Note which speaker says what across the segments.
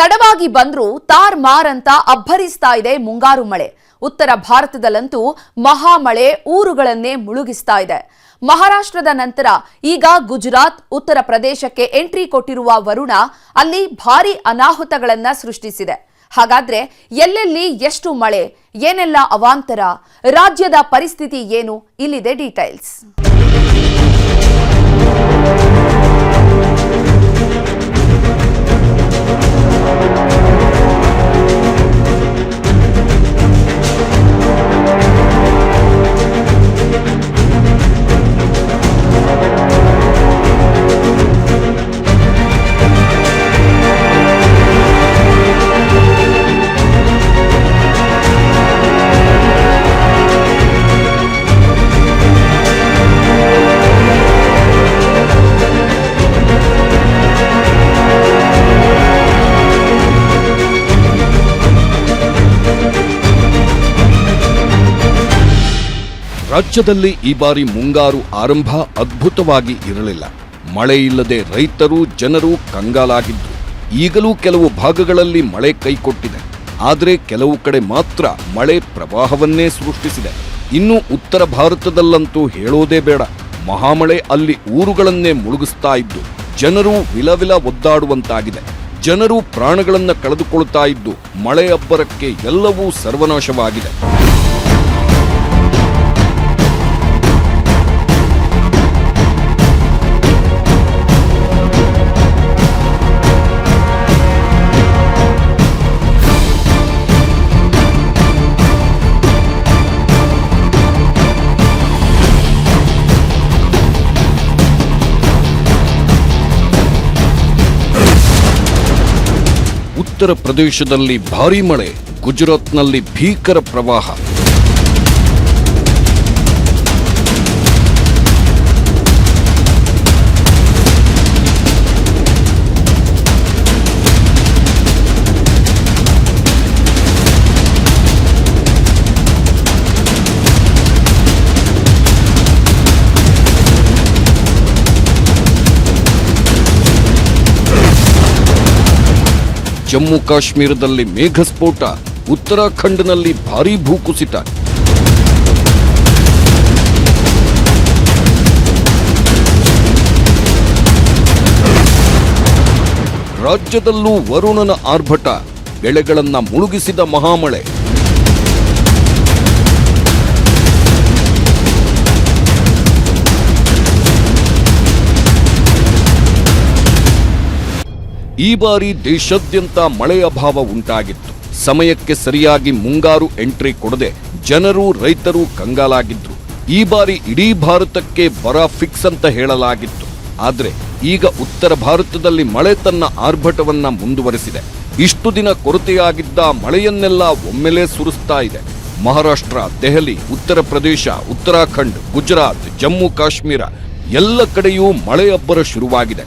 Speaker 1: ತಡವಾಗಿ ಬಂದ್ರೂ ತಾರ್ಮಾರ್ ಅಂತ ಅಬ್ಬರಿಸ್ತಾ ಇದೆ ಮುಂಗಾರು ಮಳೆ. ಉತ್ತರ ಭಾರತದಲ್ಲಂತೂ ಮಹಾಮಳೆ ಊರುಗಳನ್ನೇ ಮುಳುಗಿಸ್ತಾ ಇದೆ. ಮಹಾರಾಷ್ಟ್ರದ ನಂತರ ಈಗ ಗುಜರಾತ್, ಉತ್ತರ ಪ್ರದೇಶಕ್ಕೆ ಎಂಟ್ರಿ ಕೊಟ್ಟಿರುವ ವರುಣ ಅಲ್ಲಿ ಭಾರೀ ಅನಾಹುತಗಳನ್ನ ಸೃಷ್ಟಿಸಿದೆ. ಹಾಗಾದ್ರೆ ಎಲ್ಲೆಲ್ಲಿ ಎಷ್ಟು ಮಳೆ, ಏನೆಲ್ಲ ಅವಾಂತರ, ರಾಜ್ಯದ ಪರಿಸ್ಥಿತಿ ಏನು, ಇಲ್ಲಿದೆ ಡೀಟೇಲ್ಸ್.
Speaker 2: ರಾಜ್ಯದಲ್ಲಿ ಈ ಬಾರಿ ಮುಂಗಾರು ಆರಂಭ ಅದ್ಭುತವಾಗಿ ಇರಲಿಲ್ಲ. ಮಳೆ ಇಲ್ಲದೆ ರೈತರು, ಜನರು ಕಂಗಾಲಾಗಿದ್ರು. ಈಗಲೂ ಕೆಲವು ಭಾಗಗಳಲ್ಲಿ ಮಳೆ ಕೈಕೊಟ್ಟಿದೆ. ಆದರೆ ಕೆಲವು ಕಡೆ ಮಾತ್ರ ಮಳೆ ಪ್ರವಾಹವನ್ನೇ ಸೃಷ್ಟಿಸಿದೆ. ಇನ್ನು ಉತ್ತರ ಭಾರತದಲ್ಲಂತೂ ಹೇಳೋದೇ ಬೇಡ. ಮಹಾಮಳೆ ಅಲ್ಲಿ ಊರುಗಳನ್ನೇ ಮುಳುಗಿಸ್ತಾ ಇದ್ದು ಜನರು ವಿಲವಿಲ ಒದ್ದಾಡುವಂತಾಗಿದೆ. ಜನರು ಪ್ರಾಣಗಳನ್ನ ಕಳೆದುಕೊಳ್ತಾ ಇದ್ದು ಮಳೆ ಅಬ್ಬರಕ್ಕೆ ಎಲ್ಲವೂ ಸರ್ವನಾಶವಾಗಿದೆ. ಉತ್ತರ ಪ್ರದೇಶದಲ್ಲಿ ಭಾರೀ ಮಳೆ, ಗುಜರಾತ್ನಲ್ಲಿ ಭೀಕರ ಪ್ರವಾಹ. ಜಮ್ಮು ಕಾಶ್ಮೀರದಲ್ಲಿ ಮೇಘಸ್ಫೋಟ, ಉತ್ತರಾಖಂಡ್ನಲ್ಲಿ ಭಾರೀ ಭೂಕುಸಿತ. ರಾಜ್ಯದಲ್ಲೂ ವರುಣನ ಆರ್ಭಟ, ಬೆಳೆಗಳನ್ನ ಮುಳುಗಿಸಿದ ಮಹಾಮಳೆ. ಈ ಬಾರಿ ದೇಶಾದ್ಯಂತ ಮಳೆ ಅಭಾವ ಉಂಟಾಗಿತ್ತು. ಸಮಯಕ್ಕೆ ಸರಿಯಾಗಿ ಮುಂಗಾರು ಎಂಟ್ರಿ ಕೊಡದೆ ಜನರು, ರೈತರು ಕಂಗಾಲಾಗಿದ್ರು. ಈ ಬಾರಿ ಇಡೀ ಭಾರತಕ್ಕೆ ಬರ ಫಿಕ್ಸ್ ಅಂತ ಹೇಳಲಾಗಿತ್ತು. ಆದ್ರೆ ಈಗ ಉತ್ತರ ಭಾರತದಲ್ಲಿ ಮಳೆ ತನ್ನ ಆರ್ಭಟವನ್ನ ಮುಂದುವರೆಸಿದೆ. ಇಷ್ಟು ದಿನ ಕೊರತೆಯಾಗಿದ್ದ ಮಳೆಯನ್ನೆಲ್ಲ ಒಮ್ಮೆಲೇ ಸುರಿಸ್ತಾ ಇದೆ. ಮಹಾರಾಷ್ಟ್ರ, ದೆಹಲಿ, ಉತ್ತರ ಪ್ರದೇಶ, ಉತ್ತರಾಖಂಡ್, ಗುಜರಾತ್, ಜಮ್ಮು ಕಾಶ್ಮೀರ ಎಲ್ಲ ಕಡೆಯೂ ಮಳೆ ಅಬ್ಬರ ಶುರುವಾಗಿದೆ.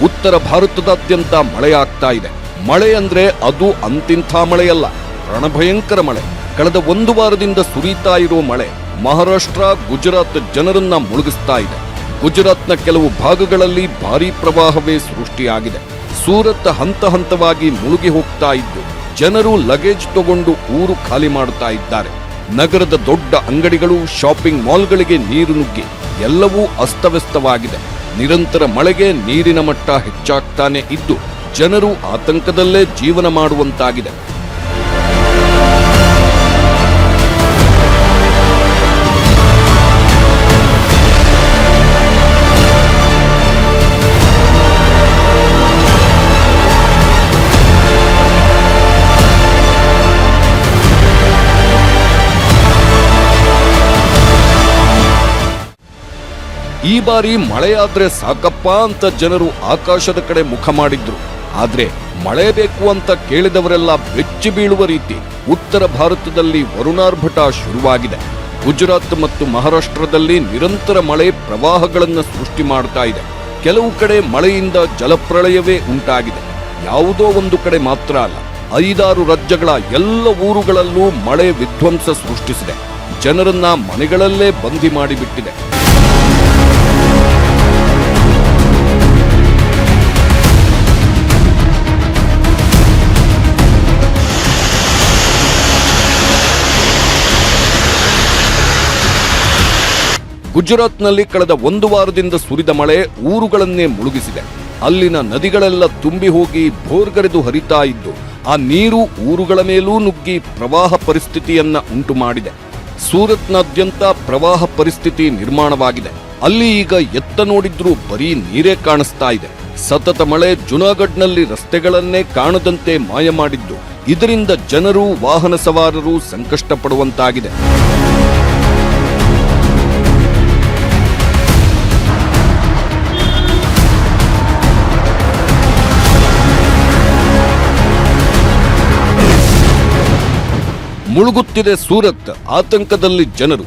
Speaker 2: ಉತ್ತರ ಭಾರತದಾದ್ಯಂತ ಮಳೆಯಾಗ್ತಾ ಇದೆ. ಮಳೆ ಅಂದ್ರೆ ಅದು ಅಂತಿಂಥ ಮಳೆಯಲ್ಲ, ರಣಭಯಂಕರ ಮಳೆ. ಕಳೆದ ಒಂದು ವಾರದಿಂದ ಸುರಿತಾ ಇರೋ ಮಳೆ ಮಹಾರಾಷ್ಟ್ರ, ಗುಜರಾತ್ ಜನರನ್ನ ಮುಳುಗಿಸ್ತಾ ಇದೆ. ಗುಜರಾತ್ನ ಕೆಲವು ಭಾಗಗಳಲ್ಲಿ ಭಾರೀ ಪ್ರವಾಹವೇ ಸೃಷ್ಟಿಯಾಗಿದೆ. ಸೂರತ್ ಹಂತ ಹಂತವಾಗಿ ಮುಳುಗಿ ಹೋಗ್ತಾ ಇದ್ದು ಜನರು ಲಗೇಜ್ ತಗೊಂಡು ಊರು ಖಾಲಿ ಮಾಡುತ್ತಾ ಇದ್ದಾರೆ. ನಗರದ ದೊಡ್ಡ ಅಂಗಡಿಗಳು, ಶಾಪಿಂಗ್ ಮಾಲ್ಗಳಿಗೆ ನೀರು ನುಗ್ಗಿ ಎಲ್ಲವೂ ಅಸ್ತವ್ಯಸ್ತವಾಗಿದೆ. ನಿರಂತರ ಮಳೆಗೆ ನೀರಿನ ಮಟ್ಟ ಹೆಚ್ಚಾಗ್ತಾನೆ ಇದ್ದು ಜನರು ಆತಂಕದಲ್ಲೇ ಜೀವನ ಮಾಡುವಂತಾಗಿದೆ. ಈ ಬಾರಿ ಮಳೆಯಾದ್ರೆ ಸಾಕಪ್ಪ ಅಂತ ಜನರು ಆಕಾಶದ ಕಡೆ ಮುಖ ಮಾಡಿದ್ರು. ಆದ್ರೆ ಮಳೆ ಬೇಕು ಅಂತ ಕೇಳಿದವರೆಲ್ಲ ಬೆಚ್ಚಿ ಬೀಳುವ ರೀತಿ ಉತ್ತರ ಭಾರತದಲ್ಲಿ ವರುಣಾರ್ಭಟ ಶುರುವಾಗಿದೆ. ಗುಜರಾತ್ ಮತ್ತು ಮಹಾರಾಷ್ಟ್ರದಲ್ಲಿ ನಿರಂತರ ಮಳೆ ಪ್ರವಾಹಗಳನ್ನು ಸೃಷ್ಟಿ ಮಾಡ್ತಾ ಇದೆ. ಕೆಲವು ಕಡೆ ಮಳೆಯಿಂದ ಜಲಪ್ರಳಯವೇ ಉಂಟಾಗಿದೆ. ಯಾವುದೋ ಒಂದು ಕಡೆ ಮಾತ್ರ ಅಲ್ಲ, 5-6 ರಾಜ್ಯಗಳ ಎಲ್ಲ ಊರುಗಳಲ್ಲೂ ಮಳೆ ವಿಧ್ವಂಸ ಸೃಷ್ಟಿಸಿದೆ. ಜನರನ್ನ ಮನೆಗಳಲ್ಲೇ ಬಂದಿ ಮಾಡಿಬಿಟ್ಟಿದೆ. ಗುಜರಾತ್ನಲ್ಲಿ ಕಳೆದ 1 ವಾರದಿಂದ ಸುರಿದ ಮಳೆ ಊರುಗಳನ್ನೇ ಮುಳುಗಿಸಿದೆ. ಅಲ್ಲಿನ ನದಿಗಳೆಲ್ಲ ತುಂಬಿ ಹೋಗಿ ಭೋರ್ಗರೆದು ಹರಿತಾ ಇದ್ದು ಆ ನೀರು ಊರುಗಳ ಮೇಲೂ ನುಗ್ಗಿ ಪ್ರವಾಹ ಪರಿಸ್ಥಿತಿಯನ್ನ ಉಂಟು ಮಾಡಿದೆ. ಸೂರತ್ನಾದ್ಯಂತ ಪ್ರವಾಹ ಪರಿಸ್ಥಿತಿ ನಿರ್ಮಾಣವಾಗಿದೆ. ಅಲ್ಲಿ ಈಗ ಎತ್ತ ನೋಡಿದ್ರೂ ಬರೀ ನೀರೇ ಕಾಣಿಸ್ತಾ ಇದೆ. ಸತತ ಮಳೆ ಜುನಾಗಢ್ನಲ್ಲಿ ರಸ್ತೆಗಳನ್ನೇ ಕಾಣದಂತೆ ಮಾಯ ಮಾಡಿದ್ದು ಇದರಿಂದ ಜನರು ವಾಹನ ಸವಾರರು ಸಂಕಷ್ಟ ಪಡುವಂತಾಗಿದೆ. ಮುಳುಗುತ್ತಿದೆ ಸೂರತ್, ಆತಂಕದಲ್ಲಿ ಜನರು.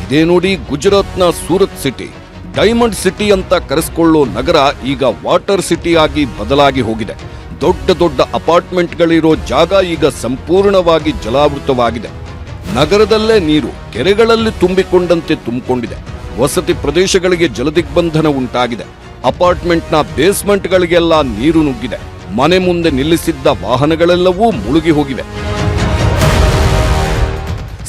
Speaker 2: ಇದೇ ನೋಡಿ ಗುಜರಾತ್ನ ಸೂರತ್ ಸಿಟಿ. ಡೈಮಂಡ್ ಸಿಟಿ ಅಂತ ಕರೆಸಿಕೊಳ್ಳೋ ನಗರ ಈಗ ವಾಟರ್ ಸಿಟಿ ಆಗಿ ಬದಲಾಗಿ ಹೋಗಿದೆ. ದೊಡ್ಡ ದೊಡ್ಡ ಅಪಾರ್ಟ್ಮೆಂಟ್ಗಳಿರೋ ಜಾಗ ಈಗ ಸಂಪೂರ್ಣವಾಗಿ ಜಲಾವೃತವಾಗಿದೆ. ನಗರದಲ್ಲೇ ನೀರು ಕೆರೆಗಳಲ್ಲಿ ತುಂಬಿಕೊಂಡಂತೆ ತುಂಬಿಕೊಂಡಿದೆ. ವಸತಿ ಪ್ರದೇಶಗಳಿಗೆ ಜಲದಿಗ್ಬಂಧನ ಉಂಟಾಗಿದೆ. ಅಪಾರ್ಟ್ಮೆಂಟ್ನ ಬೇಸ್ಮೆಂಟ್ಗಳಿಗೆಲ್ಲ ನೀರು ನುಗ್ಗಿದೆ. ಮನೆ ಮುಂದೆ ನಿಲ್ಲಿಸಿದ್ದ ವಾಹನಗಳೆಲ್ಲವೂ ಮುಳುಗಿ ಹೋಗಿವೆ.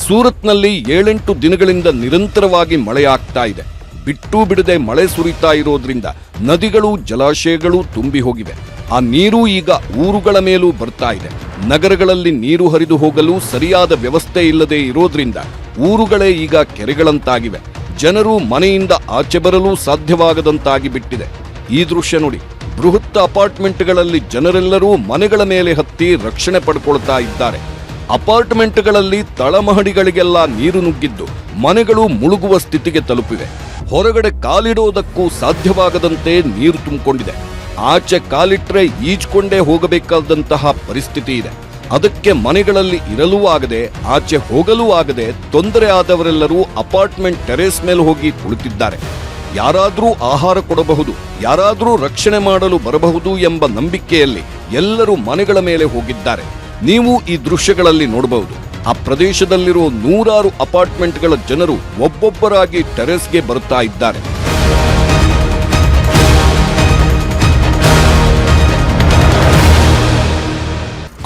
Speaker 2: ಸೂರತ್ನಲ್ಲಿ 7-8 ದಿನಗಳಿಂದ ನಿರಂತರವಾಗಿ ಮಳೆಯಾಗ್ತಾ ಇದೆ. ಬಿಟ್ಟು ಬಿಡದೆ ಮಳೆ ಸುರಿತಾ ಇರೋದ್ರಿಂದ ನದಿಗಳು ಜಲಾಶಯಗಳು ತುಂಬಿ ಹೋಗಿವೆ. ಆ ನೀರು ಈಗ ಊರುಗಳ ಮೇಲೂ ಬರ್ತಾ ಇದೆ. ನಗರಗಳಲ್ಲಿ ನೀರು ಹರಿದು ಹೋಗಲು ಸರಿಯಾದ ವ್ಯವಸ್ಥೆ ಇಲ್ಲದೆ ಇರೋದ್ರಿಂದ ಊರುಗಳೇ ಈಗ ಕೆರೆಗಳಂತಾಗಿವೆ. ಜನರು ಮನೆಯಿಂದ ಆಚೆ ಬರಲು ಸಾಧ್ಯವಾಗದಂತಾಗಿ ಬಿಟ್ಟಿದೆ. ಈ ದೃಶ್ಯ ನೋಡಿ. ಬೃಹತ್ ಅಪಾರ್ಟ್ಮೆಂಟ್ಗಳಲ್ಲಿ ಜನರೆಲ್ಲರೂ ಮನೆಗಳ ಮೇಲೆ ಹತ್ತಿ ರಕ್ಷಣೆ ಪಡ್ಕೊಳ್ತಾ ಇದ್ದಾರೆ. ಅಪಾರ್ಟ್ಮೆಂಟ್ಗಳಲ್ಲಿ ತಳಮಹಡಿಗಳಿಗೆಲ್ಲ ನೀರು ನುಗ್ಗಿದ್ದು ಮನೆಗಳು ಮುಳುಗುವ ಸ್ಥಿತಿಗೆ ತಲುಪಿವೆ. ಹೊರಗಡೆ ಕಾಲಿಡೋದಕ್ಕೂ ಸಾಧ್ಯವಾಗದಂತೆ ನೀರು ತುಂಬಿಕೊಂಡಿದೆ. ಆಚೆ ಕಾಲಿಟ್ರೆ ಈಜ್ಕೊಂಡೇ ಹೋಗಬೇಕಾದಂತಹ ಪರಿಸ್ಥಿತಿ ಇದೆ. ಅದಕ್ಕೆ ಮನೆಗಳಲ್ಲಿ ಇರಲೂ ಆಗದೆ ಆಚೆ ಹೋಗಲೂ ಆಗದೆ ತೊಂದರೆ ಆದವರೆಲ್ಲರೂ ಅಪಾರ್ಟ್ಮೆಂಟ್ ಟೆರೇಸ್ ಮೇಲೆ ಹೋಗಿ ಕುಳಿತಿದ್ದಾರೆ. ಯಾರಾದ್ರೂ ಆಹಾರ ಕೊಡಬಹುದು, ಯಾರಾದ್ರೂ ರಕ್ಷಣೆ ಮಾಡಲು ಬರಬಹುದು ಎಂಬ ನಂಬಿಕೆಯಲ್ಲಿ ಎಲ್ಲರೂ ಮನೆಗಳ ಮೇಲೆ ಹೋಗಿದ್ದಾರೆ. ನೀವು ಈ ದೃಶ್ಯಗಳಲ್ಲಿ ನೋಡಬಹುದು. ಆ ಪ್ರದೇಶದಲ್ಲಿರೋ 100 ಅಪಾರ್ಟ್ಮೆಂಟ್ಗಳ ಜನರು ಒಬ್ಬೊಬ್ಬರಾಗಿ ಟೆರೆಸ್ಗೆ ಬರುತ್ತಾ ಇದ್ದಾರೆ.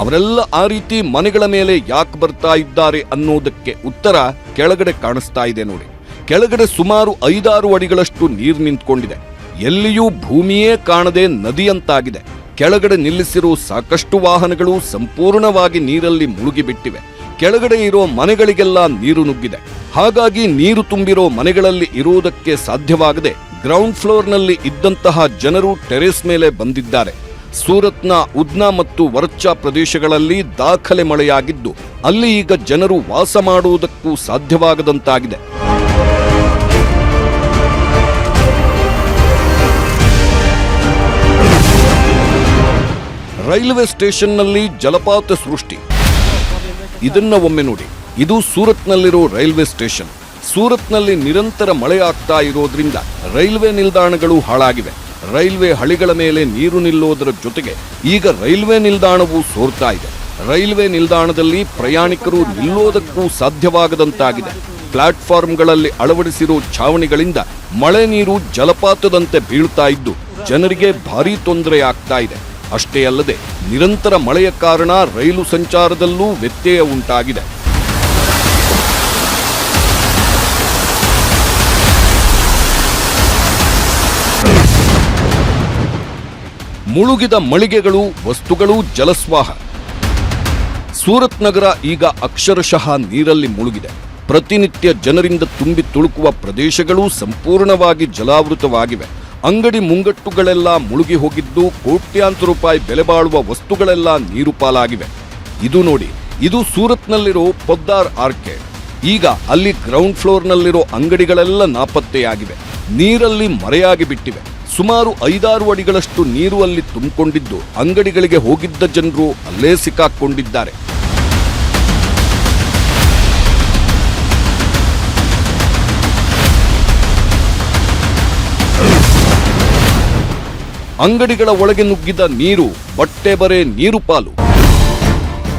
Speaker 2: ಅವರೆಲ್ಲ ಆ ರೀತಿ ಮನೆಗಳ ಮೇಲೆ ಯಾಕೆ ಬರ್ತಾ ಇದ್ದಾರೆ ಅನ್ನೋದಕ್ಕೆ ಉತ್ತರ ಕೆಳಗಡೆ ಕಾಣಿಸ್ತಾ ಇದೆ ನೋಡಿ. ಕೆಳಗಡೆ ಸುಮಾರು 5-6 ಅಡಿಗಳಷ್ಟು ನೀರು ನಿಂತ್ಕೊಂಡಿದೆ. ಎಲ್ಲಿಯೂ ಭೂಮಿಯೇ ಕಾಣದೆ ನದಿಯಂತಾಗಿದೆ. ಕೆಳಗಡೆ ನಿಲ್ಲಿಸಿರೋ ಸಾಕಷ್ಟು ವಾಹನಗಳು ಸಂಪೂರ್ಣವಾಗಿ ನೀರಲ್ಲಿ ಮುಳುಗಿಬಿಟ್ಟಿವೆ. ಕೆಳಗಡೆ ಇರೋ ಮನೆಗಳಿಗೆಲ್ಲ ನೀರು ನುಗ್ಗಿದೆ. ಹಾಗಾಗಿ ನೀರು ತುಂಬಿರೋ ಮನೆಗಳಲ್ಲಿ ಇರುವುದಕ್ಕೆ ಸಾಧ್ಯವಾಗದೆ ಗ್ರೌಂಡ್ ಫ್ಲೋರ್ನಲ್ಲಿ ಇದ್ದಂತಹ ಜನರು ಟೆರೇಸ್ ಮೇಲೆ ಬಂದಿದ್ದಾರೆ. ಸೂರತ್ನ ಉದ್ನಾ ಮತ್ತು ವರ್ಚಾ ಪ್ರದೇಶಗಳಲ್ಲಿ ದಾಖಲೆ ಮಳೆಯಾಗಿದ್ದು ಅಲ್ಲಿ ಈಗ ಜನರು ವಾಸ ಮಾಡುವುದಕ್ಕೂ ಸಾಧ್ಯವಾಗದಂತಾಗಿದೆ. ರೈಲ್ವೆ ಸ್ಟೇಷನ್ನಲ್ಲಿ ಜಲಪಾತ ಸೃಷ್ಟಿ. ಇದನ್ನ ಒಮ್ಮೆ ನೋಡಿ. ಇದು ಸೂರತ್ನಲ್ಲಿರೋ ರೈಲ್ವೆ ಸ್ಟೇಷನ್. ಸೂರತ್ನಲ್ಲಿ ನಿರಂತರ ಮಳೆ ಆಗ್ತಾ ಇರೋದ್ರಿಂದ ರೈಲ್ವೆ ನಿಲ್ದಾಣಗಳು ಹಾಳಾಗಿವೆ. ರೈಲ್ವೆ ಹಳಿಗಳ ಮೇಲೆ ನೀರು ನಿಲ್ಲೋದರ ಜೊತೆಗೆ ಈಗ ರೈಲ್ವೆ ನಿಲ್ದಾಣವೂ ಸೋರ್ತಾ ಇದೆ. ರೈಲ್ವೆ ನಿಲ್ದಾಣದಲ್ಲಿ ಪ್ರಯಾಣಿಕರು ನಿಲ್ಲೋದಕ್ಕೂ ಸಾಧ್ಯವಾಗದಂತಾಗಿದೆ. ಪ್ಲಾಟ್ಫಾರ್ಮ್ಗಳಲ್ಲಿ ಅಳವಡಿಸಿರೋ ಛಾವಣಿಗಳಿಂದ ಮಳೆ ನೀರು ಜಲಪಾತದಂತೆ ಬೀಳ್ತಾ ಇದ್ದು ಜನರಿಗೆ ಭಾರೀ ತೊಂದರೆ ಆಗ್ತಾ ಇದೆ. ಅಷ್ಟೇ ಅಲ್ಲದೆ ನಿರಂತರ ಮಳೆಯ ಕಾರಣ ರೈಲು ಸಂಚಾರದಲ್ಲೂ ವ್ಯತ್ಯಯ ಉಂಟಾಗಿದೆ. ಮುಳುಗಿದ ಮಳಿಗೆಗಳು, ವಸ್ತುಗಳು ಜಲಸ್ವಾಹ. ಸೂರತ್ ನಗರ ಈಗ ಅಕ್ಷರಶಃ ನೀರಲ್ಲಿ ಮುಳುಗಿದೆ. ಪ್ರತಿನಿತ್ಯ ಜನರಿಂದ ತುಂಬಿ ತುಳುಕುವ ಪ್ರದೇಶಗಳು ಸಂಪೂರ್ಣವಾಗಿ ಜಲಾವೃತವಾಗಿವೆ. ಅಂಗಡಿ ಮುಂಗಟ್ಟುಗಳೆಲ್ಲ ಮುಳುಗಿ ಹೋಗಿದ್ದು ಕೋಟ್ಯಾಂತರ ರೂಪಾಯಿ ಬೆಲೆ ಬಾಳುವ ವಸ್ತುಗಳೆಲ್ಲ ನೀರು ಪಾಲಾಗಿವೆ. ಇದು ನೋಡಿ, ಇದು ಸೂರತ್ನಲ್ಲಿರೋ ಪೊದ್ದಾರ್ ಆರ್ಕೇಡ್. ಈಗ ಅಲ್ಲಿ ಗ್ರೌಂಡ್ ಫ್ಲೋರ್ನಲ್ಲಿರೋ ಅಂಗಡಿಗಳೆಲ್ಲ ನಾಪತ್ತೆಯಾಗಿವೆ. ನೀರಲ್ಲಿ ಮರೆಯಾಗಿ ಬಿಟ್ಟಿವೆ. ಸುಮಾರು 5-6 ಅಡಿಗಳಷ್ಟು ನೀರು ಅಲ್ಲಿ ತುಂಬಿಕೊಂಡಿದ್ದು ಅಂಗಡಿಗಳಿಗೆ ಹೋಗಿದ್ದ ಜನರು ಅಲ್ಲೇ ಸಿಕ್ಕಾಕೊಂಡಿದ್ದಾರೆ. ಅಂಗಡಿಗಳ ಒಳಗೆ ನುಗ್ಗಿದ ನೀರು ಬಟ್ಟೆ ಬರೆ ನೀರು ಪಾಲು.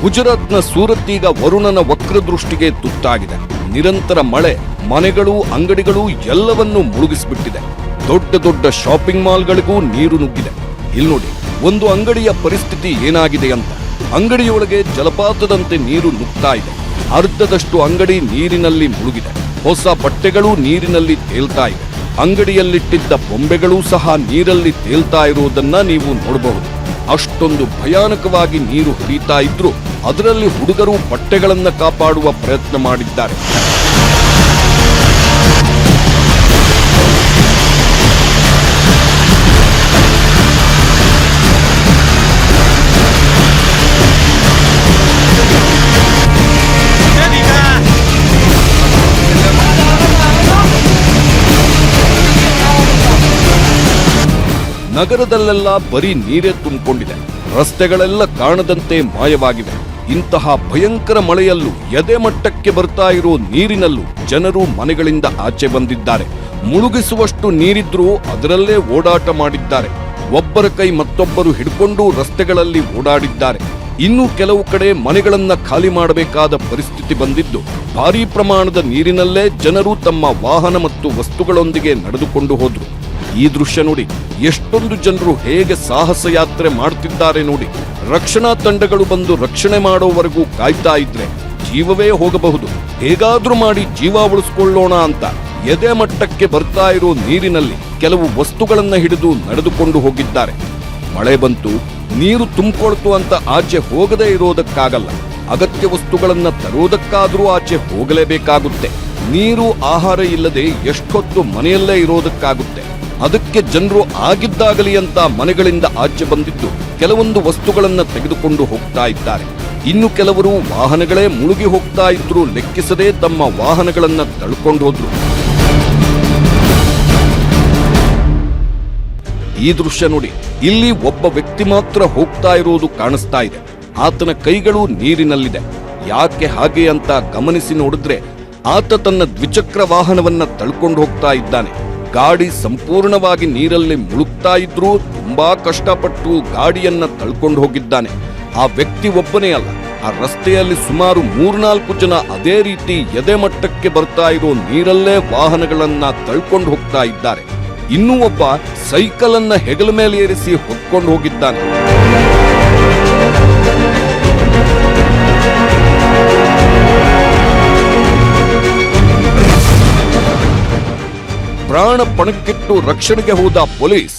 Speaker 2: ಗುಜರಾತ್ನ ಸೂರತ್ ಈಗ ವರುಣನ ವಕ್ರದೃಷ್ಟಿಗೆ ತುತ್ತಾಗಿದೆ. ನಿರಂತರ ಮಳೆ ಮನೆಗಳು ಅಂಗಡಿಗಳು ಎಲ್ಲವನ್ನೂ ಮುಳುಗಿಸಿಬಿಟ್ಟಿದೆ. ದೊಡ್ಡ ದೊಡ್ಡ ಶಾಪಿಂಗ್ ಮಾಲ್ಗಳಿಗೂ ನೀರು ನುಗ್ಗಿದೆ. ಇಲ್ಲಿ ನೋಡಿ, ಒಂದು ಅಂಗಡಿಯ ಪರಿಸ್ಥಿತಿ ಏನಾಗಿದೆ ಅಂತ. ಅಂಗಡಿಯೊಳಗೆ ಜಲಪಾತದಂತೆ ನೀರು ನುಗ್ತಾ ಇದೆ. ಅರ್ಧದಷ್ಟು ಅಂಗಡಿ ನೀರಿನಲ್ಲಿ ಮುಳುಗಿದೆ. ಹೊಸ ಬಟ್ಟೆಗಳು ನೀರಿನಲ್ಲಿ ತೇಲ್ತಾ ಇವೆ. ಅಂಗಡಿಯಲ್ಲಿಟ್ಟಿದ್ದ ಬೊಂಬೆಗಳೂ ಸಹ ನೀರಲ್ಲಿ ತೇಲ್ತಾ ಇರುವುದನ್ನ ನೀವು ನೋಡಬಹುದು. ಅಷ್ಟೊಂದು ಭಯಾನಕವಾಗಿ ನೀರು ಹರಿತಾ ಇದ್ರೂ ಅದರಲ್ಲಿ ಹುಡುಗರು ಬಟ್ಟೆಗಳನ್ನ ಕಾಪಾಡುವ ಪ್ರಯತ್ನ ಮಾಡಿದ್ದಾರೆ. ನಗರದಲ್ಲೆಲ್ಲ ಬರೀ ನೀರೇ ತುಂಬಿಕೊಂಡಿದೆ. ರಸ್ತೆಗಳೆಲ್ಲ ಕಾಣದಂತೆ ಮಾಯವಾಗಿವೆ. ಇಂತಹ ಭಯಂಕರ ಮಳೆಯಲ್ಲೂ ಎದೆ ಮಟ್ಟಕ್ಕೆ ಬರ್ತಾ ಇರೋ ನೀರಿನಲ್ಲೂ ಜನರು ಮನೆಗಳಿಂದ ಆಚೆ ಬಂದಿದ್ದಾರೆ. ಮುಳುಗಿಸುವಷ್ಟು ನೀರಿದ್ರೂ ಅದರಲ್ಲೇ ಓಡಾಟ ಮಾಡಿದ್ದಾರೆ. ಒಬ್ಬರ ಕೈ ಮತ್ತೊಬ್ಬರು ಹಿಡ್ಕೊಂಡು ರಸ್ತೆಗಳಲ್ಲಿ ಓಡಾಡಿದ್ದಾರೆ. ಇನ್ನು ಕೆಲವು ಕಡೆ ಮನೆಗಳನ್ನ ಖಾಲಿ ಮಾಡಬೇಕಾದ ಪರಿಸ್ಥಿತಿ ಬಂದಿದ್ದು, ಭಾರೀ ಪ್ರಮಾಣದ ನೀರಿನಲ್ಲೇ ಜನರು ತಮ್ಮ ವಾಹನ ಮತ್ತು ವಸ್ತುಗಳೊಂದಿಗೆ ನಡೆದುಕೊಂಡು ಹೋದ್ರು. ಈ ದೃಶ್ಯ ನೋಡಿ, ಎಷ್ಟೊಂದು ಜನರು ಹೇಗೆ ಸಾಹಸ ಯಾತ್ರೆ ಮಾಡ್ತಿದ್ದಾರೆ ನೋಡಿ. ರಕ್ಷಣಾ ತಂಡಗಳು ಬಂದು ರಕ್ಷಣೆ ಮಾಡೋವರೆಗೂ ಕಾಯ್ತಾ ಇದ್ರೆ ಜೀವವೇ ಹೋಗಬಹುದು. ಹೇಗಾದ್ರೂ ಮಾಡಿ ಜೀವ ಉಳಿಸ್ಕೊಳ್ಳೋಣ ಅಂತ ಎದೆ ಮಟ್ಟಕ್ಕೆ ಬರ್ತಾ ಇರೋ ನೀರಿನಲ್ಲಿ ಕೆಲವು ವಸ್ತುಗಳನ್ನ ಹಿಡಿದು ನಡೆದುಕೊಂಡು ಹೋಗಿದ್ದಾರೆ. ಮಳೆ ಬಂತು, ನೀರು ತುಂಬಿಕೊಳ್ತು ಅಂತ ಆಚೆ ಹೋಗದೇ ಇರೋದಕ್ಕಾಗಲ್ಲ. ಅಗತ್ಯ ವಸ್ತುಗಳನ್ನ ತರೋದಕ್ಕಾದ್ರೂ ಆಚೆ ಹೋಗಲೇಬೇಕಾಗುತ್ತೆ. ನೀರು ಆಹಾರ ಇಲ್ಲದೆ ಎಷ್ಟೊತ್ತು ಮನೆಯಲ್ಲೇ ಇರೋದಕ್ಕಾಗುತ್ತೆ. ಅದಕ್ಕೆ ಜನರು ಆಗಿದ್ದಾಗಲಿ ಅಂತ ಮನೆಗಳಿಂದ ಆಚೆ ಬಂದಿದ್ದು ಕೆಲವೊಂದು ವಸ್ತುಗಳನ್ನ ತೆಗೆದುಕೊಂಡು ಹೋಗ್ತಾ ಇದ್ದಾರೆ. ಇನ್ನು ಕೆಲವರು ವಾಹನಗಳೇ ಮುಳುಗಿ ಹೋಗ್ತಾ ಇದ್ರು ಲೆಕ್ಕಿಸದೆ ತಮ್ಮ ವಾಹನಗಳನ್ನ ತಳ್ಕೊಂಡು ಹೋದ್ರು. ಈ ದೃಶ್ಯ ನೋಡಿ, ಇಲ್ಲಿ ಒಬ್ಬ ವ್ಯಕ್ತಿ ಮಾತ್ರ ಹೋಗ್ತಾ ಇರೋದು ಕಾಣಿಸ್ತಾ ಇದೆ. ಆತನ ಕೈಗಳು ನೀರಿನಲ್ಲಿದೆ. ಯಾಕೆ ಹಾಗೆ ಅಂತ ಗಮನಿಸಿ ನೋಡಿದ್ರೆ ಆತ ತನ್ನ ದ್ವಿಚಕ್ರ ವಾಹನವನ್ನ ತಳ್ಕೊಂಡು ಹೋಗ್ತಾ ಇದ್ದಾನೆ. ಗಾಡಿ ಸಂಪೂರ್ಣವಾಗಿ ನೀರಲ್ಲಿ ಮುಳುಗ್ತಾ ಇದ್ರೂ ತುಂಬಾ ಕಷ್ಟಪಟ್ಟು ಗಾಡಿಯನ್ನ ತಳ್ಕೊಂಡು ಹೋಗಿದ್ದಾನೆ. ಆ ವ್ಯಕ್ತಿ ಒಬ್ಬನೇ ಅಲ್ಲ, ಆ ರಸ್ತೆಯಲ್ಲಿ ಸುಮಾರು 3-4 ಜನ ಅದೇ ರೀತಿ ಎದೆ ಮಟ್ಟಕ್ಕೆ ಬರ್ತಾ ಇರೋ ನೀರಲ್ಲೇ ವಾಹನಗಳನ್ನ ತಳ್ಕೊಂಡು ಹೋಗ್ತಾ ಇದ್ದಾರೆ. ಇನ್ನೂ ಒಬ್ಬ ಸೈಕಲ್ ಅನ್ನ ಹೆಗಲ ಮೇಲೆ ಏರಿಸಿ ಹೊತ್ಕೊಂಡು ಹೋಗಿದ್ದಾನೆ. ಪ್ರಾಣ ಪಣಕ್ಕಿಟ್ಟು ರಕ್ಷಣೆಗೆ ಹೋದ ಪೊಲೀಸ್.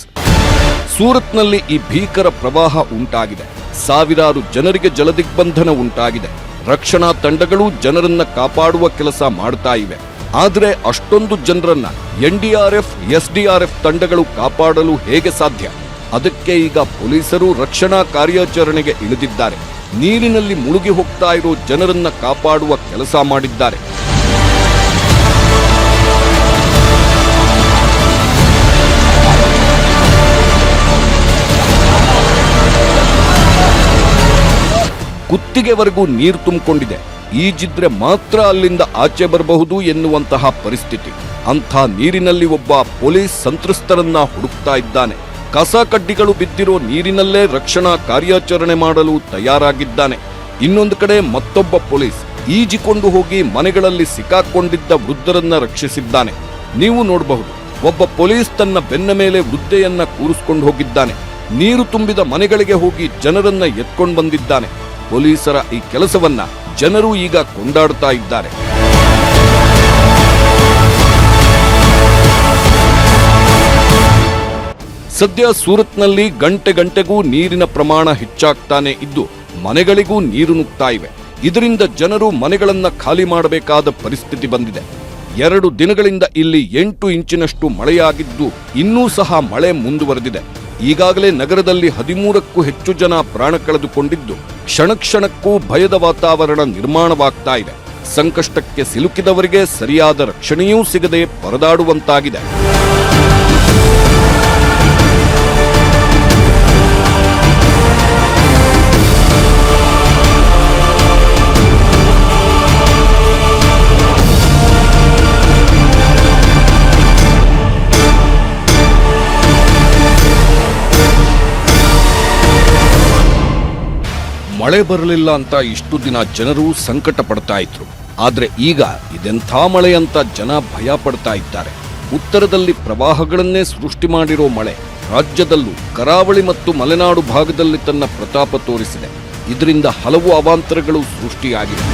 Speaker 2: ಸೂರತ್ನಲ್ಲಿ ಈ ಭೀಕರ ಪ್ರವಾಹ ಉಂಟಾಗಿದೆ. ಸಾವಿರಾರು ಜನರಿಗೆ ಜಲದಿಗ್ಬಂಧನ ಉಂಟಾಗಿದೆ. ರಕ್ಷಣಾ ತಂಡಗಳು ಜನರನ್ನ ಕಾಪಾಡುವ ಕೆಲಸ ಮಾಡ್ತಾ ಇವೆ. ಆದರೆ ಅಷ್ಟೊಂದು ಜನರನ್ನ NDRF, SDRF ತಂಡಗಳು ಕಾಪಾಡಲು ಹೇಗೆ ಸಾಧ್ಯ? ಅದಕ್ಕೆ ಈಗ ಪೊಲೀಸರು ರಕ್ಷಣಾ ಕಾರ್ಯಾಚರಣೆಗೆ ಇಳಿದಿದ್ದಾರೆ. ನೀರಿನಲ್ಲಿ ಮುಳುಗಿ ಹೋಗ್ತಾ ಇರೋ ಜನರನ್ನ ಕಾಪಾಡುವ ಕೆಲಸ ಮಾಡಿದ್ದಾರೆ. ಕುತ್ತಿಗೆವರೆಗೂ ನೀರು ತುಂಬಿಕೊಂಡಿದೆ. ಈಜಿದ್ರೆ ಮಾತ್ರ ಅಲ್ಲಿಂದ ಆಚೆ ಬರಬಹುದು ಎನ್ನುವಂತಹ ಪರಿಸ್ಥಿತಿ. ಅಂಥ ನೀರಿನಲ್ಲಿ ಒಬ್ಬ ಪೊಲೀಸ್ ಸಂತ್ರಸ್ತರನ್ನ ಹುಡುಕ್ತಾ ಇದ್ದಾನೆ. ಕಸ ಕಡ್ಡಿಗಳು ಬಿದ್ದಿರೋ ನೀರಿನಲ್ಲೇ ರಕ್ಷಣಾ ಕಾರ್ಯಾಚರಣೆ ಮಾಡಲು ತಯಾರಾಗಿದ್ದಾನೆ. ಇನ್ನೊಂದು ಕಡೆ ಮತ್ತೊಬ್ಬ ಪೊಲೀಸ್ ಈಜಿಕೊಂಡು ಹೋಗಿ ಮನೆಗಳಲ್ಲಿ ಸಿಕ್ಕಾಕೊಂಡಿದ್ದ ವೃದ್ಧರನ್ನ ರಕ್ಷಿಸಿದ್ದಾನೆ. ನೀವು ನೋಡಬಹುದು, ಒಬ್ಬ ಪೊಲೀಸ್ ತನ್ನ ಬೆನ್ನ ಮೇಲೆ ವೃದ್ಧೆಯನ್ನ ಕೂರಿಸಿಕೊಂಡು ಹೋಗಿದ್ದಾನೆ. ನೀರು ತುಂಬಿದ ಮನೆಗಳಿಗೆ ಹೋಗಿ ಜನರನ್ನ ಎತ್ಕೊಂಡು ಬಂದಿದ್ದಾನೆ. ಪೊಲೀಸರ ಈ ಕೆಲಸವನ್ನ ಜನರು ಈಗ ಕೊಂಡಾಡ್ತಾ ಇದ್ದಾರೆ. ಸದ್ಯ ಸೂರತ್ನಲ್ಲಿ ಗಂಟೆ ಗಂಟೆಗೂ ನೀರಿನ ಪ್ರಮಾಣ ಹೆಚ್ಚಾಗ್ತಾನೆ ಇದ್ದು ಮನೆಗಳಿಗೂ ನೀರು ನುಗ್ತಾ ಇವೆ. ಇದರಿಂದ ಜನರು ಮನೆಗಳನ್ನ ಖಾಲಿ ಮಾಡಬೇಕಾದ ಪರಿಸ್ಥಿತಿ ಬಂದಿದೆ. 2 ದಿನಗಳಿಂದ ಇಲ್ಲಿ 8 ಇಂಚಿನಷ್ಟು ಮಳೆಯಾಗಿದ್ದು ಇನ್ನೂ ಸಹ ಮಳೆ ಮುಂದುವರೆದಿದೆ. ಈಗಾಗಲೇ ನಗರದಲ್ಲಿ 13ಕ್ಕೂ ಹೆಚ್ಚು ಜನ ಪ್ರಾಣ ಕಳೆದುಕೊಂಡಿದ್ದು ಕ್ಷಣ ಕ್ಷಣಕ್ಕೂ ಭಯದ ವಾತಾವರಣ ನಿರ್ಮಾಣವಾಗ್ತಾ ಇದೆ. ಸಂಕಷ್ಟಕ್ಕೆ ಸಿಲುಕಿದವರಿಗೆ ಸರಿಯಾದ ರಕ್ಷಣೆಯೂ ಸಿಗದೆ ಪರದಾಡುವಂತಾಗಿದೆ. ಮಳೆ ಬರಲಿಲ್ಲ ಅಂತ ಇಷ್ಟು ದಿನ ಜನರು ಸಂಕಟ ಪಡ್ತಾ ಇದ್ರು. ಆದ್ರೆ ಈಗ ಇದೆಂಥ ಮಳೆ ಅಂತ ಜನ ಭಯ ಪಡ್ತಾ ಇದ್ದಾರೆ. ಉತ್ತರದಲ್ಲಿ ಪ್ರವಾಹಗಳನ್ನೇ ಸೃಷ್ಟಿ ಮಾಡಿರೋ ಮಳೆ ರಾಜ್ಯದಲ್ಲೂ ಕರಾವಳಿ ಮತ್ತು ಮಲೆನಾಡು ಭಾಗದಲ್ಲಿ ತನ್ನ ಪ್ರತಾಪ ತೋರಿಸಿದೆ. ಇದರಿಂದ ಹಲವು ಅವಾಂತರಗಳು ಸೃಷ್ಟಿಯಾಗಿವೆ.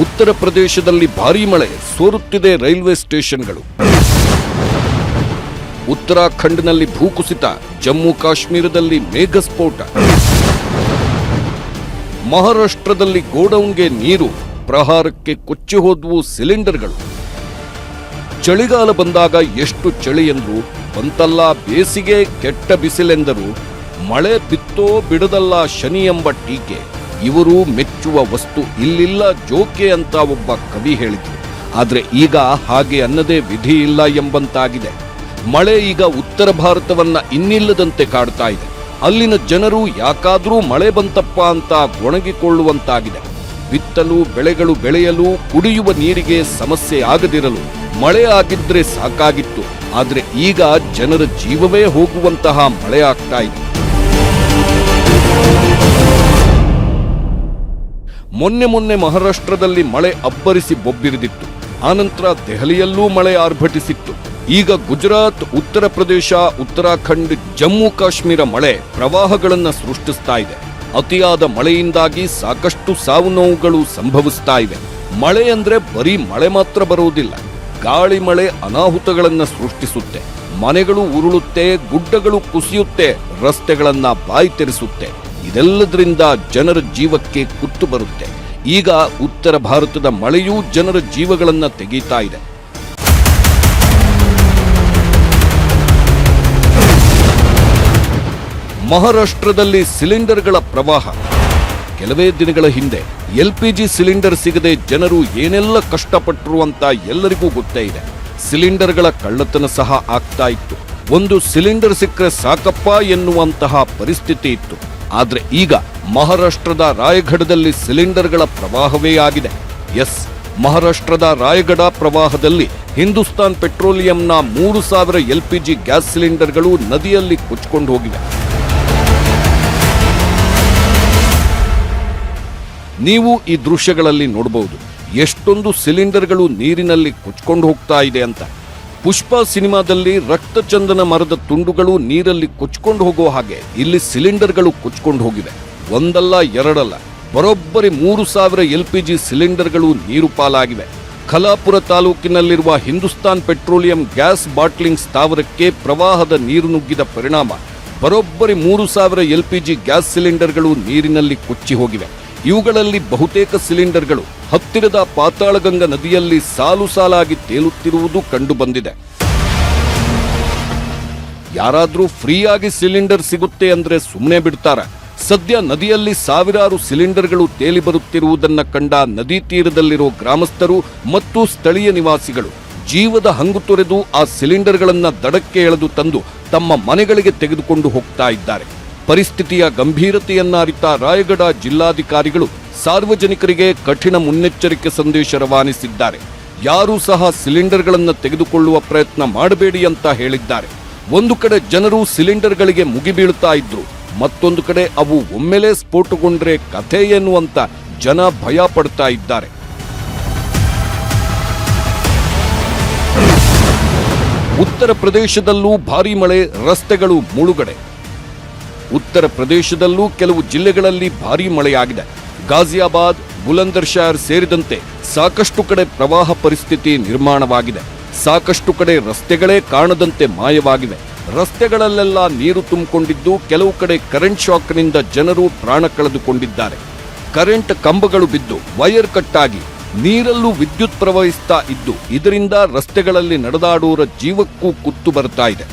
Speaker 2: ಉತ್ತರ ಪ್ರದೇಶದಲ್ಲಿ ಭಾರೀ ಮಳೆ, ಸೋರುತ್ತಿದೆ ರೈಲ್ವೆ ಸ್ಟೇಷನ್ಗಳು. ಉತ್ತರಾಖಂಡ್ನಲ್ಲಿ ಭೂಕುಸಿತ, ಜಮ್ಮು ಕಾಶ್ಮೀರದಲ್ಲಿ ಮೇಘಸ್ಫೋಟ. ಮಹಾರಾಷ್ಟ್ರದಲ್ಲಿ ಗೋಡೌನ್ಗೆ ನೀರು, ಪ್ರಹಾರಕ್ಕೆ ಕೊಚ್ಚಿ ಹೋದವು ಸಿಲಿಂಡರ್ಗಳು. ಚಳಿಗಾಲ ಬಂದಾಗ ಎಷ್ಟು ಚಳಿ ಎಂದ್ರು, ಬಂತಲ್ಲ ಬೇಸಿಗೆ ಕೆಟ್ಟ ಬಿಸಿಲೆಂದರು. ಮಳೆ ಬಿತ್ತೋ ಬಿಡದಲ್ಲ ಶನಿ ಎಂಬ ಟೀಕೆ. ಇವರು ಮೆಚ್ಚುವ ವಸ್ತು ಇಲ್ಲಿಲ್ಲ ಜೋಕೆ ಅಂತ ಒಬ್ಬ ಕವಿ ಹೇಳಿದ್ರು. ಆದ್ರೆ ಈಗ ಹಾಗೆ ಅನ್ನದೇ ವಿಧಿ ಇಲ್ಲ ಎಂಬಂತಾಗಿದೆ. ಮಳೆ ಈಗ ಉತ್ತರ ಭಾರತವನ್ನ ಇನ್ನಿಲ್ಲದಂತೆ ಕಾಡ್ತಾ ಇದೆ. ಅಲ್ಲಿನ ಜನರು ಯಾಕಾದ್ರೂ ಮಳೆ ಬಂತಪ್ಪ ಅಂತ ಒಣಗಿಕೊಳ್ಳುವಂತಾಗಿದೆ. ಬಿತ್ತಲು, ಬೆಳೆಗಳು ಬೆಳೆಯಲು, ಕುಡಿಯುವ ನೀರಿಗೆ ಸಮಸ್ಯೆ ಆಗದಿರಲು ಮಳೆ ಆಗಿದ್ರೆ ಸಾಕಾಗಿತ್ತು. ಆದ್ರೆ ಈಗ ಜನರ ಜೀವವೇ ಹೋಗುವಂತಹ ಮಳೆ ಆಗ್ತಾ ಇದೆ. ಮೊನ್ನೆ ಮಹಾರಾಷ್ಟ್ರದಲ್ಲಿ ಮಳೆ ಅಬ್ಬರಿಸಿ ಬೊಬ್ಬಿರಿದಿತ್ತು. ಆನಂತರ ದೆಹಲಿಯಲ್ಲೂ ಮಳೆ ಆರ್ಭಟಿಸಿತ್ತು. ಈಗ ಗುಜರಾತ್, ಉತ್ತರ ಪ್ರದೇಶ, ಉತ್ತರಾಖಂಡ್, ಜಮ್ಮು ಕಾಶ್ಮೀರ ಮಳೆ ಪ್ರವಾಹಗಳನ್ನು ಸೃಷ್ಟಿಸ್ತಾ ಇದೆ. ಅತಿಯಾದ ಮಳೆಯಿಂದಾಗಿ ಸಾಕಷ್ಟು ಸಾವು ನೋವುಗಳು ಸಂಭವಿಸ್ತಾ ಇವೆ. ಮಳೆ ಅಂದ್ರೆ ಬರೀ ಮಳೆ ಮಾತ್ರ ಬರುವುದಿಲ್ಲ. ಗಾಳಿ ಮಳೆ ಅನಾಹುತಗಳನ್ನು ಸೃಷ್ಟಿಸುತ್ತೆ. ಮನೆಗಳು ಉರುಳುತ್ತೆ, ಗುಡ್ಡಗಳು ಕುಸಿಯುತ್ತೆ, ರಸ್ತೆಗಳನ್ನ ಬಾಯಿ ತೆರೆಸುತ್ತೆ. ಇದೆಲ್ಲದರಿಂದ ಜನರ ಜೀವಕ್ಕೆ ಕುತ್ತು ಬರುತ್ತೆ. ಈಗ ಉತ್ತರ ಭಾರತದ ಮಳೆಯೂ ಜನರ ಜೀವಗಳನ್ನ ತೆಗೀತಾ ಇದೆ. ಮಹಾರಾಷ್ಟ್ರದಲ್ಲಿ ಸಿಲಿಂಡರ್ಗಳ ಪ್ರವಾಹ. ಕೆಲವೇ ದಿನಗಳ ಹಿಂದೆ LPG ಸಿಲಿಂಡರ್ ಸಿಗದೆ ಜನರು ಏನೆಲ್ಲ ಕಷ್ಟಪಟ್ಟರು ಅಂತ ಎಲ್ಲರಿಗೂ ಗೊತ್ತೇ ಇದೆ. ಸಿಲಿಂಡರ್ಗಳ ಕಳ್ಳತನ ಸಹ ಆಗ್ತಾ ಇತ್ತು. ಒಂದು ಸಿಲಿಂಡರ್ ಸಿಕ್ಕರೆ ಸಾಕಪ್ಪ ಎನ್ನುವಂತಹ ಪರಿಸ್ಥಿತಿ ಇತ್ತು. ಆದ್ರೆ ಈಗ ಮಹಾರಾಷ್ಟ್ರದ ರಾಯಗಢದಲ್ಲಿ ಸಿಲಿಂಡರ್ಗಳ ಪ್ರವಾಹವೇ ಆಗಿದೆ. ಮಹಾರಾಷ್ಟ್ರದ ರಾಯಗಢ ಪ್ರವಾಹದಲ್ಲಿ ಹಿಂದೂಸ್ತಾನ್ ಪೆಟ್ರೋಲಿಯಂನ 3000 LPG ಗ್ಯಾಸ್ ಸಿಲಿಂಡರ್ಗಳು ನದಿಯಲ್ಲಿ ಕೊಚ್ಚಿಕೊಂಡು ಹೋಗಿವೆ. ನೀವು ಈ ದೃಶ್ಯಗಳಲ್ಲಿ ನೋಡಬಹುದು ಎಷ್ಟೊಂದು ಸಿಲಿಂಡರ್ಗಳು ನೀರಿನಲ್ಲಿ ಕೊಚ್ಚಿಕೊಂಡು ಹೋಗ್ತಾ ಇದೆ ಅಂತ. ಪುಷ್ಪ ಸಿನಿಮಾದಲ್ಲಿ ರಕ್ತಚಂದನ ಮರದ ತುಂಡುಗಳು ನೀರಲ್ಲಿ ಕೊಚ್ಚಿಕೊಂಡು ಹೋಗೋ ಹಾಗೆ ಇಲ್ಲಿ ಸಿಲಿಂಡರ್ಗಳು ಕೊಚ್ಚಿಕೊಂಡು ಹೋಗಿವೆ. ಒಂದಲ್ಲ ಎರಡಲ್ಲ, ಬರೋಬ್ಬರಿ 3000 LPG ಸಿಲಿಂಡರ್ಗಳು ನೀರು ಪಾಲಾಗಿವೆ. ಖಲಾಪುರ ತಾಲೂಕಿನಲ್ಲಿರುವ ಹಿಂದೂಸ್ತಾನ್ ಪೆಟ್ರೋಲಿಯಂ ಗ್ಯಾಸ್ ಬಾಟ್ಲಿಂಗ್ ಸ್ಥಾವರಕ್ಕೆ ಪ್ರವಾಹದ ನೀರು ನುಗ್ಗಿದ ಪರಿಣಾಮ ಬರೋಬ್ಬರಿ 3000 LPG ಗ್ಯಾಸ್ ಸಿಲಿಂಡರ್ಗಳು ನೀರಿನಲ್ಲಿ ಕೊಚ್ಚಿ ಹೋಗಿವೆ. ಇವುಗಳಲ್ಲಿ ಬಹುತೇಕ ಸಿಲಿಂಡರ್ಗಳು ಹತ್ತಿರದ ಪಾತಾಳಗಂಗಾ ನದಿಯಲ್ಲಿ ಸಾಲು ಸಾಲಾಗಿ ತೇಲುತ್ತಿರುವುದು ಕಂಡುಬಂದಿದೆ. ಯಾರಾದ್ರೂ ಫ್ರೀಯಾಗಿ ಸಿಲಿಂಡರ್ ಸಿಗುತ್ತೆ ಅಂದ್ರೆ ಸುಮ್ಮನೆ ಬಿಡ್ತಾರ? ಸದ್ಯ ನದಿಯಲ್ಲಿ ಸಾವಿರಾರು ಸಿಲಿಂಡರ್ಗಳು ತೇಲಿ ಬರುತ್ತಿರುವುದನ್ನ ಕಂಡ ನದಿ ತೀರದಲ್ಲಿರೋ ಗ್ರಾಮಸ್ಥರು ಮತ್ತು ಸ್ಥಳೀಯ ನಿವಾಸಿಗಳು ಜೀವದ ಹಂಗು ತೊರೆದು ಆ ಸಿಲಿಂಡರ್ಗಳನ್ನ ದಡಕ್ಕೆ ಎಳೆದು ತಂದು ತಮ್ಮ ಮನೆಗಳಿಗೆ ತೆಗೆದುಕೊಂಡು ಹೋಗ್ತಾ ಇದ್ದಾರೆ. ಪರಿಸ್ಥಿತಿಯ ಗಂಭೀರತೆಯನ್ನ ಅರಿತ ರಾಯಗಢ ಜಿಲ್ಲಾಧಿಕಾರಿಗಳು ಸಾರ್ವಜನಿಕರಿಗೆ ಕಠಿಣ ಮುನ್ನೆಚ್ಚರಿಕೆ ಸಂದೇಶ ರವಾನಿಸಿದ್ದಾರೆ. ಯಾರೂ ಸಹ ಸಿಲಿಂಡರ್ಗಳನ್ನು ತೆಗೆದುಕೊಳ್ಳುವ ಪ್ರಯತ್ನ ಮಾಡಬೇಡಿ ಅಂತ ಹೇಳಿದ್ದಾರೆ. ಒಂದು ಕಡೆ ಜನರು ಸಿಲಿಂಡರ್ಗಳಿಗೆ ಮುಗಿಬೀಳುತ್ತಾ ಇದ್ರು, ಮತ್ತೊಂದು ಕಡೆ ಅವು ಒಮ್ಮೆಲೇ ಸ್ಫೋಟಗೊಂಡ್ರೆ ಕಥೆ ಏನು ಅಂತ ಜನ ಭಯ ಪಡ್ತಾ ಇದ್ದಾರೆ. ಉತ್ತರ ಪ್ರದೇಶದಲ್ಲೂ ಭಾರೀ ಮಳೆ, ರಸ್ತೆಗಳು ಮುಳುಗಡೆ. ಉತ್ತರ ಪ್ರದೇಶದಲ್ಲೂ ಕೆಲವು ಜಿಲ್ಲೆಗಳಲ್ಲಿ ಭಾರೀ ಮಳೆಯಾಗಿದೆ. ಗಾಜಿಯಾಬಾದ್, ಬುಲಂದರ್ ಶಹರ್ ಸೇರಿದಂತೆ ಸಾಕಷ್ಟು ಕಡೆ ಪ್ರವಾಹ ಪರಿಸ್ಥಿತಿ ನಿರ್ಮಾಣವಾಗಿದೆ. ಸಾಕಷ್ಟು ಕಡೆ ರಸ್ತೆಗಳೇ ಕಾಣದಂತೆ ಮಾಯವಾಗಿವೆ. ರಸ್ತೆಗಳಲ್ಲೆಲ್ಲ ನೀರು ತುಂಬಿಕೊಂಡಿದ್ದು ಕೆಲವು ಕಡೆ ಕರೆಂಟ್ ಶಾಕ್ನಿಂದ ಜನರು ಪ್ರಾಣ ಕಳೆದುಕೊಂಡಿದ್ದಾರೆ. ಕರೆಂಟ್ ಕಂಬಗಳು ಬಿದ್ದು ವೈರ್ ಕಟ್ಟಾಗಿ ನೀರಲ್ಲೂ ವಿದ್ಯುತ್ ಪ್ರವಹಿಸ್ತಾ ಇದ್ದು ಇದರಿಂದ ರಸ್ತೆಗಳಲ್ಲಿ ನಡೆದಾಡುವವರ ಜೀವಕ್ಕೂ ಕುತ್ತು ಬರ್ತಾ ಇದೆ.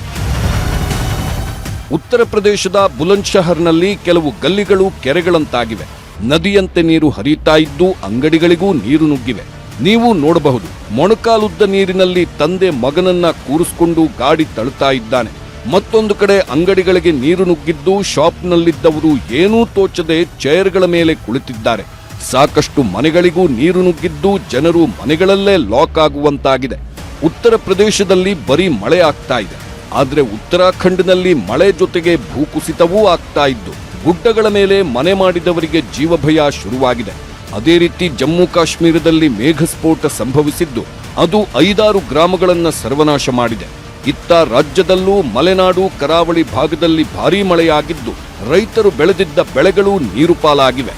Speaker 2: ಉತ್ತರ ಪ್ರದೇಶದ ಬುಲಂದ್ ಶಹರ್ನಲ್ಲಿ ಕೆಲವು ಗಲ್ಲಿಗಳು ಕೆರೆಗಳಂತಾಗಿವೆ. ನದಿಯಂತೆ ನೀರು ಹರಿತಾ ಇದ್ದು ಅಂಗಡಿಗಳಿಗೂ ನೀರು ನುಗ್ಗಿವೆ. ನೀವು ನೋಡಬಹುದು, ಮೊಣಕಾಲುದ್ದ ನೀರಿನಲ್ಲಿ ತಂದೆ ಮಗನನ್ನ ಕೂರಿಸಿಕೊಂಡು ಗಾಡಿ ತಳ್ಳುತ್ತಾ ಇದ್ದಾನೆ. ಮತ್ತೊಂದು ಕಡೆ ಅಂಗಡಿಗಳಿಗೆ ನೀರು ನುಗ್ಗಿದ್ದು ಶಾಪ್ನಲ್ಲಿದ್ದವರು ಏನೂ ತೋಚದೆ ಚೇರ್ಗಳ ಮೇಲೆ ಕುಳಿತಿದ್ದಾರೆ. ಸಾಕಷ್ಟು ಮನೆಗಳಿಗೂ ನೀರು ನುಗ್ಗಿದ್ದು ಜನರು ಮನೆಗಳಲ್ಲೇ ಲಾಕ್ ಆಗುವಂತಾಗಿದೆ. ಉತ್ತರ ಪ್ರದೇಶದಲ್ಲಿ ಬರೀ ಮಳೆ ಆಗ್ತಾ ಇದೆ. ಆದ್ರೆ ಉತ್ತರಾಖಂಡ್ನಲ್ಲಿ ಮಳೆ ಜೊತೆಗೆ ಭೂಕುಸಿತವೂ ಆಗ್ತಾ ಇದ್ದು ಗುಡ್ಡಗಳ ಮೇಲೆ ಮನೆ ಮಾಡಿದವರಿಗೆ ಜೀವಭಯ ಶುರುವಾಗಿದೆ. ಅದೇ ರೀತಿ ಜಮ್ಮು ಕಾಶ್ಮೀರದಲ್ಲಿ ಮೇಘಸ್ಫೋಟ ಸಂಭವಿಸಿದ್ದು ಅದು 5-6 ಗ್ರಾಮಗಳನ್ನ ಸರ್ವನಾಶ ಮಾಡಿದೆ. ಇತ್ತ ರಾಜ್ಯದಲ್ಲೂ ಮಲೆನಾಡು ಕರಾವಳಿ ಭಾಗದಲ್ಲಿ ಭಾರೀ ಮಳೆಯಾಗಿದ್ದು ರೈತರು ಬೆಳೆದಿದ್ದ ಬೆಳೆಗಳು ನೀರು ಪಾಲಾಗಿವೆ.